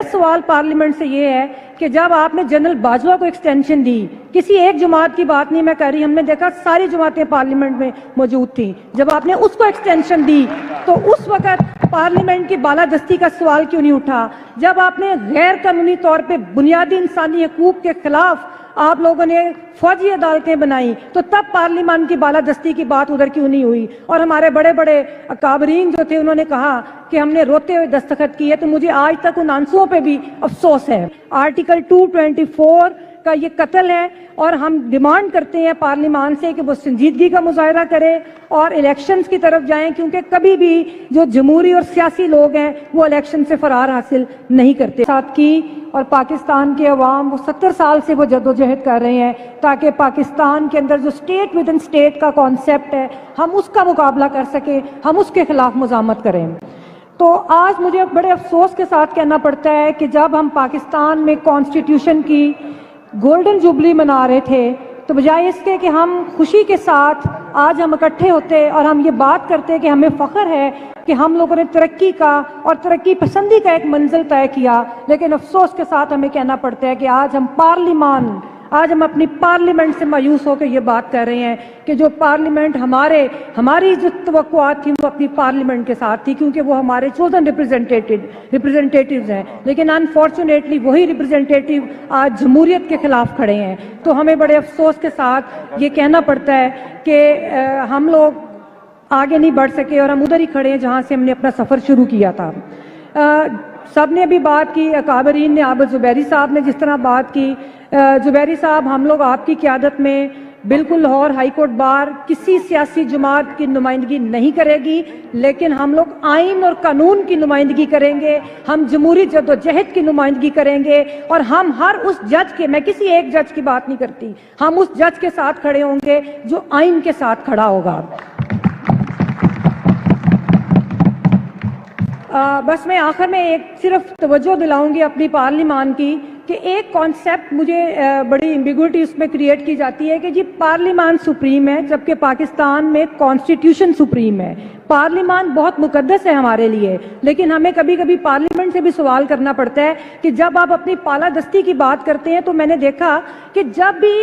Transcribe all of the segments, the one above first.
سوال پارلیمنٹ سے یہ ہے کہ جب آپ نے جنرل باجوہ کو ایکسٹینشن دی، کسی ایک جماعت کی بات نہیں میں کر رہی، ہم نے دیکھا ساری جماعتیں پارلیمنٹ میں موجود تھیں، جب آپ نے اس کو ایکسٹینشن دی تو اس وقت پارلیمنٹ کی بالادستی کا سوال کیوں نہیں اٹھا؟ جب آپ نے غیر قانونی طور پہ بنیادی انسانی حقوق کے خلاف آپ لوگوں نے فوجی عدالتیں بنائیں تو تب پارلیمان کی بالادستی کی بات ادھر کیوں نہیں ہوئی؟ اور ہمارے بڑے بڑے اکابرین جو تھے انہوں نے کہا کہ ہم نے روتے ہوئے دستخط کیے، تو مجھے آج تک ان آنسوؤں پہ بھی افسوس ہے۔ آرٹیکل 224 کا یہ قتل ہے اور ہم ڈیمانڈ کرتے ہیں پارلیمان سے کہ وہ سنجیدگی کا مظاہرہ کرے اور الیکشنز کی طرف جائیں، کیونکہ کبھی بھی جو جمہوری اور سیاسی لوگ ہیں وہ الیکشن سے فرار حاصل نہیں کرتے۔ ساتھ کی اور پاکستان کے عوام وہ 70 سال سے وہ جدوجہد کر رہے ہیں تاکہ پاکستان کے اندر جو اسٹیٹ ود ان اسٹیٹ کا کانسیپٹ ہے ہم اس کا مقابلہ کر سکیں، ہم اس کے خلاف مزاحمت کریں۔ تو آج مجھے بڑے افسوس کے ساتھ کہنا پڑتا ہے کہ جب ہم پاکستان میں کانسٹیٹیوشن کی گولڈن جوبلی منا رہے تھے تو بجائے اس کے کہ ہم خوشی کے ساتھ آج ہم اکٹھے ہوتے اور ہم یہ بات کرتے کہ ہمیں فخر ہے کہ ہم لوگوں نے ترقی کا اور ترقی پسندی کا ایک منزل طے کیا، لیکن افسوس کے ساتھ ہمیں کہنا پڑتا ہے کہ آج ہم اپنی پارلیمنٹ سے مایوس ہو کے یہ بات کر رہے ہیں کہ جو پارلیمنٹ ہماری جو توقعات تھیں وہ اپنی پارلیمنٹ کے ساتھ تھی، کیونکہ وہ ہمارے چوزن ریپرزینٹیٹیوز ہیں، لیکن انفارچونیٹلی وہی ریپرزینٹیٹیو آج جمہوریت کے خلاف کھڑے ہیں۔ تو ہمیں بڑے افسوس کے ساتھ یہ کہنا پڑتا ہے کہ ہم لوگ آگے نہیں بڑھ سکے اور ہم ادھر ہی کھڑے ہیں جہاں سے ہم نے اپنا سفر شروع کیا تھا۔ سب نے بھی بات کی، اکابرین نے، عابد زبیری صاحب نے جس طرح بات کی، زبیری صاحب ہم لوگ آپ کی قیادت میں بالکل لاہور ہائی کورٹ بار کسی سیاسی جماعت کی نمائندگی نہیں کرے گی، لیکن ہم لوگ آئین اور قانون کی نمائندگی کریں گے، ہم جمہوری جدوجہد کی نمائندگی کریں گے، اور ہم ہر اس جج کے، میں کسی ایک جج کی بات نہیں کرتی، ہم اس جج کے ساتھ کھڑے ہوں گے جو آئین کے ساتھ کھڑا ہوگا۔ بس میں آخر میں ایک صرف توجہ دلاؤں گی اپنی پارلیمان کی کہ ایک کانسیپٹ مجھے بڑی ایمبیگوٹی اس میں کریٹ کی جاتی ہے کہ جی پارلیمان سپریم ہے جبکہ پاکستان میں کانسٹیٹیوشن سپریم ہے۔ پارلیمان بہت مقدس ہے ہمارے لیے، لیکن ہمیں کبھی کبھی پارلیمنٹ سے بھی سوال کرنا پڑتا ہے کہ جب آپ اپنی بالادستی کی بات کرتے ہیں تو میں نے دیکھا کہ جب بھی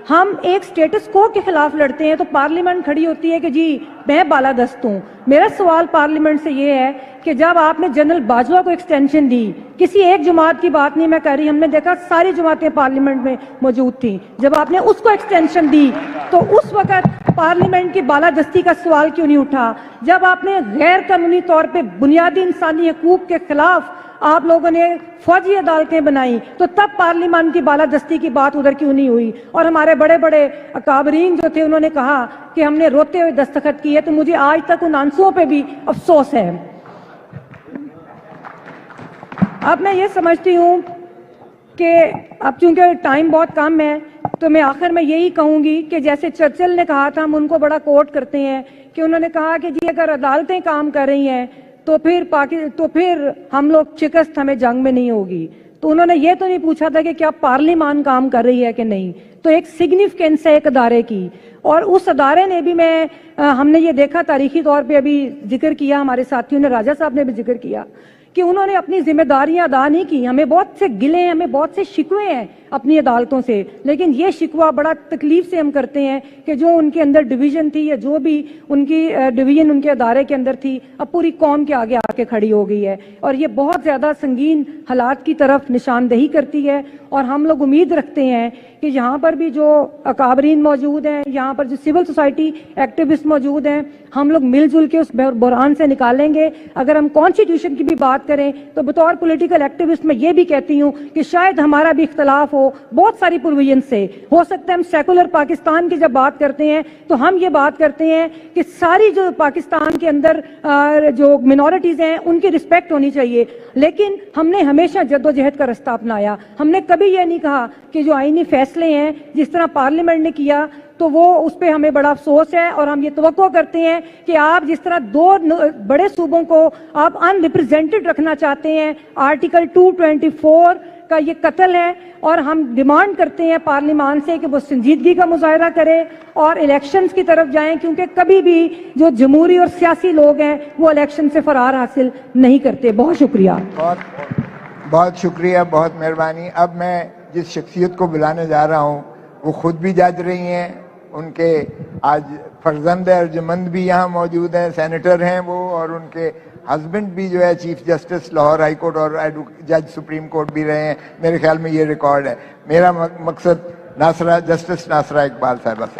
ہم ایک سٹیٹس کو کے خلاف لڑتے ہیں تو پارلیمنٹ کھڑی ہوتی ہے کہ جی میں بالادست ہوں۔ میرا سوال پارلیمنٹ سے یہ ہے کہ جب آپ نے جنرل باجوہ کو ایکسٹینشن دی، کسی ایک جماعت کی بات نہیں میں کر رہی، ہم نے دیکھا ساری جماعتیں پارلیمنٹ میں موجود تھیں، جب آپ نے اس کو ایکسٹینشن دی تو اس وقت پارلیمنٹ کی بالادستی کا سوال کیوں نہیں اٹھا؟ جب آپ نے غیر قانونی طور پہ بنیادی انسانی حقوق کے خلاف آپ لوگوں نے فوجی عدالتیں بنائیں تو تب پارلیمان کی بالادستی کی بات ادھر کیوں نہیں ہوئی؟ اور ہمارے بڑے بڑے اکابرین جو تھے انہوں نے کہا کہ ہم نے روتے ہوئے دستخط کیے، تو مجھے آج تک ان آنسوؤں پہ بھی افسوس ہے۔ اب میں یہ سمجھتی ہوں کہ اب چونکہ ٹائم بہت کم ہے تو میں آخر میں یہی کہوں گی کہ جیسے چرچل نے کہا تھا، ہم ان کو بڑا کوٹ کرتے ہیں کہ انہوں نے کہا کہ جی اگر عدالتیں کام کر رہی ہیں تو پھر ہم لوگ شکست ہمیں جنگ میں نہیں ہوگی۔ تو انہوں نے یہ تو نہیں پوچھا تھا کہ کیا پارلیمان کام کر رہی ہے کہ نہیں، تو ایک سگنیفیکنس ہے ایک ادارے کی، اور اس ادارے نے بھی ہم نے یہ دیکھا تاریخی طور پہ ابھی ذکر کیا، ہمارے ساتھیوں نے، راجہ صاحب نے بھی ذکر کیا کہ انہوں نے اپنی ذمہ داریاں ادا نہیں کی۔ ہمیں بہت سے گلے ہیں، ہمیں بہت سے شکوے ہیں اپنی عدالتوں سے، لیکن یہ شکوہ بڑا تکلیف سے ہم کرتے ہیں کہ جو ان کے اندر ڈویژن تھی یا جو بھی ان کی ڈویژن ان کے ادارے کے اندر تھی اب پوری قوم کے آگے آ کے کھڑی ہو گئی ہے، اور یہ بہت زیادہ سنگین حالات کی طرف نشاندہی کرتی ہے۔ اور ہم لوگ امید رکھتے ہیں کہ یہاں پر بھی جو اکابرین موجود ہیں، یہاں پر جو سول سوسائٹی ایکٹیوسٹ موجود ہیں، ہم لوگ مل جل کے اس بحران سے نکالیں گے۔ اگر ہم کانسٹیٹیوشن کی بھی بات کریں تو بطور پولیٹیکل ایکٹیوسٹ میں یہ بھی کہتی ہوں کہ شاید ہمارا بھی اختلاف ہو بہت ساری پروویژن سے، ہو سکتا ہے ہم سیکولر پاکستان کی جب بات کرتے ہیں تو ہم یہ بات کرتے ہیں کہ ساری جو پاکستان کے اندر جو منورٹیز ہیں ان کی رسپیکٹ ہونی چاہیے، لیکن ہم نے ہمیشہ جدوجہد کا رستہ اپنایا۔ ہم نے کبھی یہ نہیں کہا کہ جو آئینی فیصلے ہیں جس طرح پارلیمنٹ نے کیا تو وہ اس پہ ہمیں بڑا افسوس ہے، اور ہم یہ توقع کرتے ہیں کہ آپ جس طرح دو بڑے صوبوں کو آپ ان ریپرزینٹڈ رکھنا چاہتے ہیں، آرٹیکل 224 کا یہ قتل ہے، اور ہم ڈیمانڈ کرتے ہیں پارلیمان سے کہ وہ سنجیدگی کا مظاہرہ کرے اور الیکشنز کی طرف جائیں، کیونکہ کبھی بھی جو جمہوری اور سیاسی لوگ ہیں وہ الیکشن سے فرار حاصل نہیں کرتے۔ بہت شکریہ۔ بہت شکریہ، بہت مہربانی. اب میں جس شخصیت کو بلانے جا رہا ہوں وہ خود بھی جج رہی ہیں، ان کے آج فرزند ارجمند بھی یہاں موجود ہیں، سینیٹر ہیں وہ، اور ان کے ہسبینڈ بھی جو ہے chief justice Lahore high court اور جج سپریم کورٹ بھی رہے ہیں. میرے خیال میں یہ ریکارڈ ہے. میرا مقصد جسٹس ناصرہ اقبال صاحبہ سے.